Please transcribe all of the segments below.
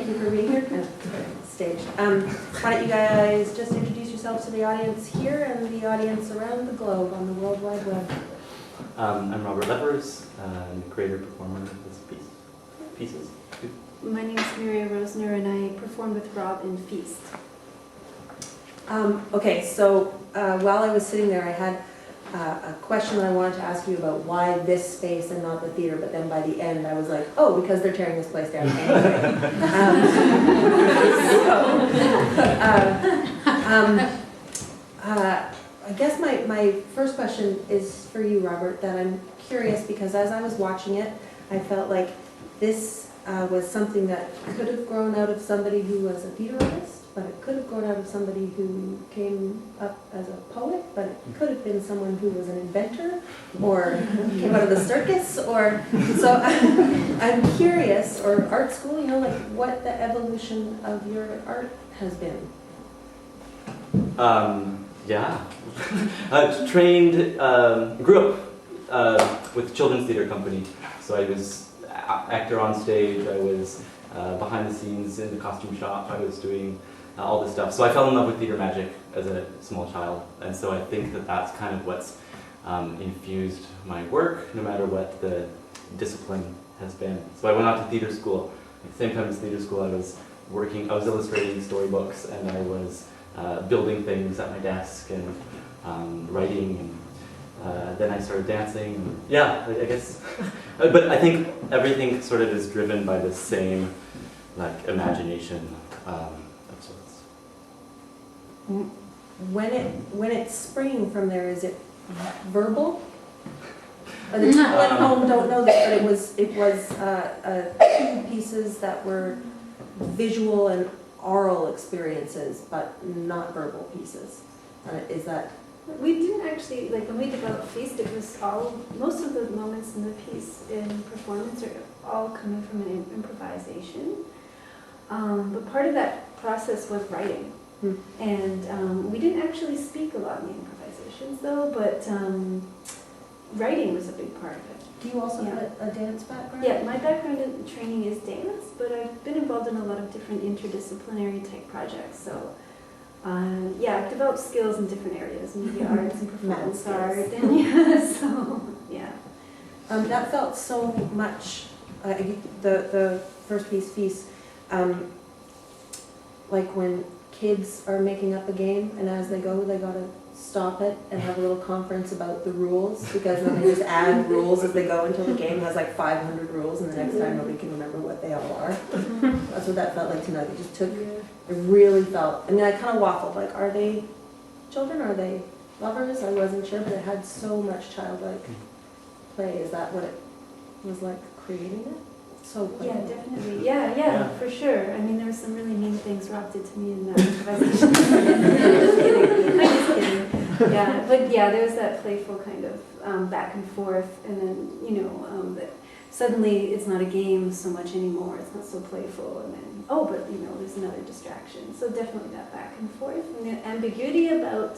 thank you for being here. No, staged. Why don't you guys just introduce yourselves to the audience here and the audience around the globe on the World Wide Web. I'm Robert Leveroos, creator performer of this pieces. My name is Mirae Rosner, and I performed with Rob in Feast. Okay, so while I was sitting there, I had a question that I wanted to ask you about why this space and not the theater, but then by the end I was like, oh, because they're tearing this place down anyway. I guess my first question is for you, Robert, that I'm curious because as I was watching it, I felt like this was something that could have grown out of somebody who was a theater artist, but it could have grown out of somebody who came up as a poet, but it could have been someone who was an inventor or came out of the circus, or so I'm curious, or art school, you know, like what the evolution of your art has been. Yeah, trained, grew up with children's theater company, so I was actor on stage, I was behind the scenes in the costume shop, I was doing all this stuff. So I fell in love with theater magic as a small child, and so I think that that's kind of what's infused my work, no matter what the discipline has been. So I went out to theater school. At the same time as theater school, I was illustrating storybooks, and I was building things at my desk and writing, and then I started dancing. Yeah, I guess. But I think everything sort of is driven by the same like imagination of sorts. When it's springing from there, is it verbal? The people at home don't know this, but it was two pieces that were visual and oral experiences, but not verbal pieces. Is that? We didn't actually, like when we developed Feast, it was most of the moments in the piece in performance are all coming from an improvisation. But part of that process was writing. And we didn't actually speak a lot in the improvisations though, but writing was a big part of it. Do you also have a dance background? Yeah, my background in training is dance, but I've been involved in a lot of different interdisciplinary type projects. So yeah, I've developed skills in different areas, media arts and performance art, and yeah, so yeah. That felt so much, the first piece, Feast, like when kids are making up a game, and as they go, they gotta stop it and have a little conference about the rules, because then they just add rules as they go until the game has like 500 rules, and the next time nobody can remember what they all are. That's what that felt like tonight. It just took, it really felt, I mean, I kind of waffled, like, are they children, are they lovers? I wasn't sure, but it had so much childlike play. Is that what it was like creating it? So playful. Yeah, definitely. Yeah, for sure. I mean, there were some really mean things Rob did to me in that improvisation. I'm just kidding. Yeah, but yeah, there was that playful kind of back and forth, and then, you know, that suddenly it's not a game so much anymore. It's not so playful, and then, oh, but, you know, there's another distraction. So definitely that back and forth, and the ambiguity about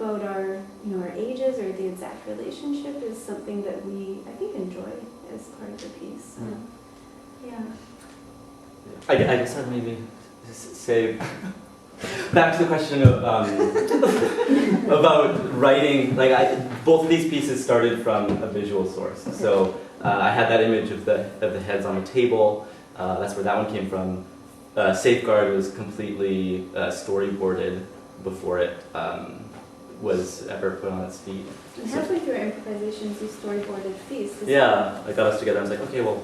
our, you know, our ages or the exact relationship is something that we, I think, enjoy as part of the piece. So, yeah. I guess I'd maybe say back to the question of about writing. Like both of these pieces started from a visual source. So I had that image of the heads on the table. That's where that one came from. Safeguard was completely storyboarded before it was ever put on its feet. And halfway through our improvisations, we storyboarded Feast. Yeah, I got us together. I was like, okay, well,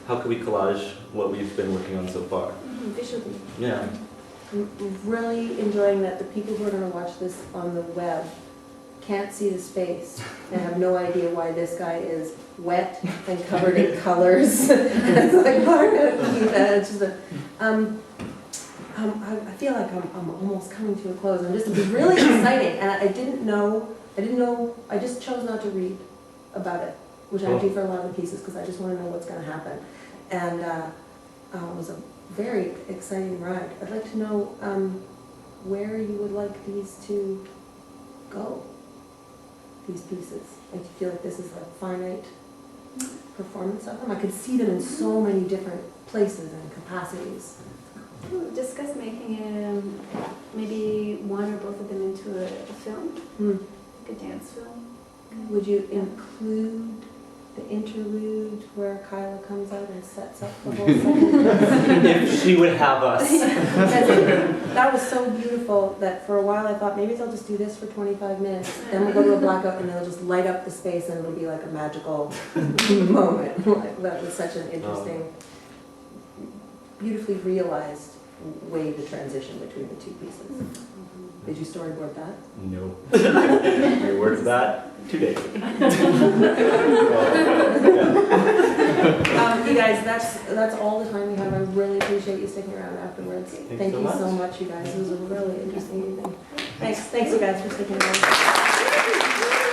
how could we collage what we've been working on so far? Visually. Yeah. I'm really enjoying that the people who are going to watch this on the web can't see his face and have no idea why this guy is wet and covered in colors. It's like, how are we going to keep that? It's just I feel like I'm almost coming to a close. It was really exciting, and I didn't know, I just chose not to read about it, which I do for a lot of the pieces, because I just want to know what's going to happen. And it was a very exciting ride. I'd like to know where you would like these to go, these pieces. Like, do you feel like this is a finite performance of them? I could see them in so many different places and capacities. Discuss making maybe one or both of them into a film, like a dance film. Would you include the interlude where Kyla comes out and sets up the whole second? If she would have us. That was so beautiful that for a while I thought maybe they'll just do this for 25 minutes, then we'll go to a blackout and they'll just light up the space and it'll be like a magical moment. Like, that was such an interesting, beautifully realized way to transition between the two pieces. Did you storyboard that? No. We worked that 2 days. You guys, that's all the time we have. I really appreciate you sticking around afterwards. Thank you so much, you guys. It was a really interesting evening. Thanks you guys for sticking around.